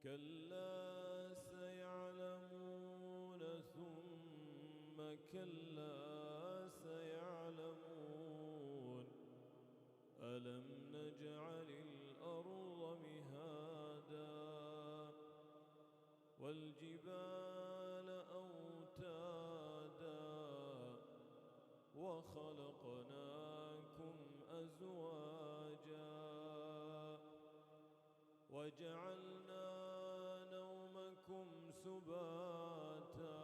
كلا سيعلمون ثم كلا سيعلمون ألم نجعل الأرض مهادا والجبال أوتادا وخلقناكم أزواجا وجعلنا نومكم سباتا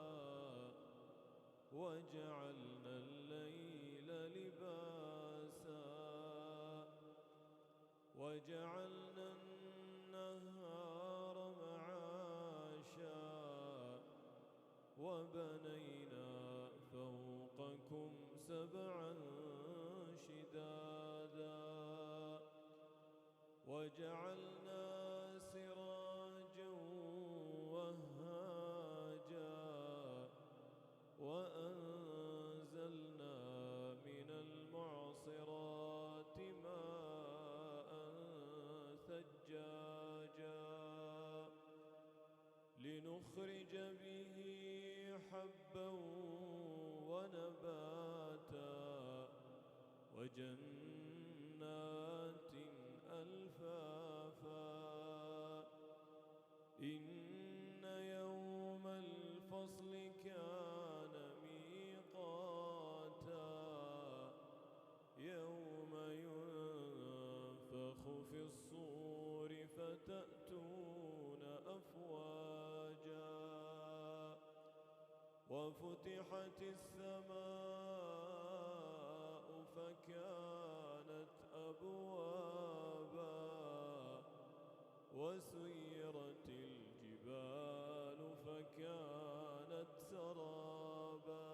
وجعلنا الليل لباسا وجعلنا النهار معاشا وبنينا فوقكم سبعا شدادا وجعلنا سراجا وهاجا وأنزلنا من المعصرات ماء ثجاجا لنخرج به حبا ونباتا وجنات ألفافا إن يوم الفصل كان ميقاتا يوم ينفخ في الصور فتأتون أفواجا وفتحت السماء فكانت أبوابا وسيرت الجبال فكانت سرابا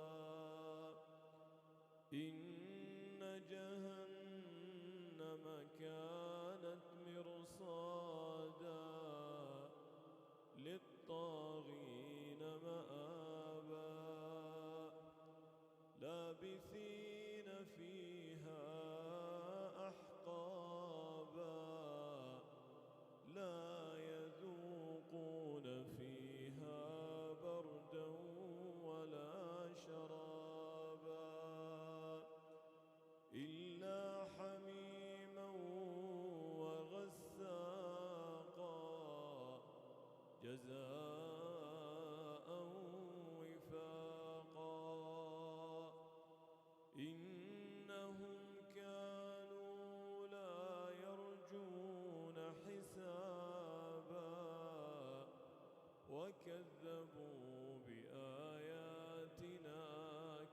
إن جهنم كانت مرصادا للطاغين مآبا لابثين فيها أحقابا لا يذوقون فيها بردا ولا شرابا إلا حميما وغساقا جزاء وفاقا إنهم كانوا لا يرجون حسابا وكذبوا بآياتنا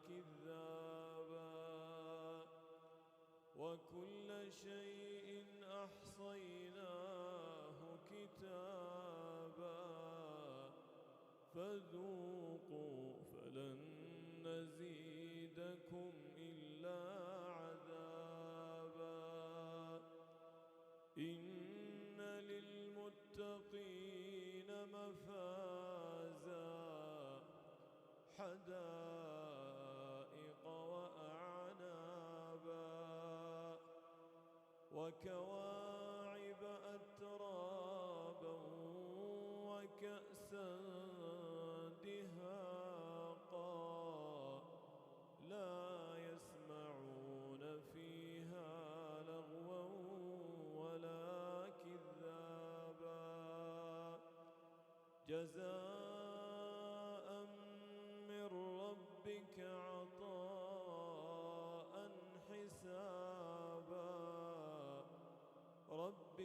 كذابا وكل شيء أحصيناه كتابا فذوقوا فلن نزيدكم إلا عذابا إن للمتقين مفازا حدائق وأعنابا وكواعب أترابا وكأسا دهاقا لا يسمعون فيها لغوا ولا كذابا جزاء من ربك عطاء حسابا رب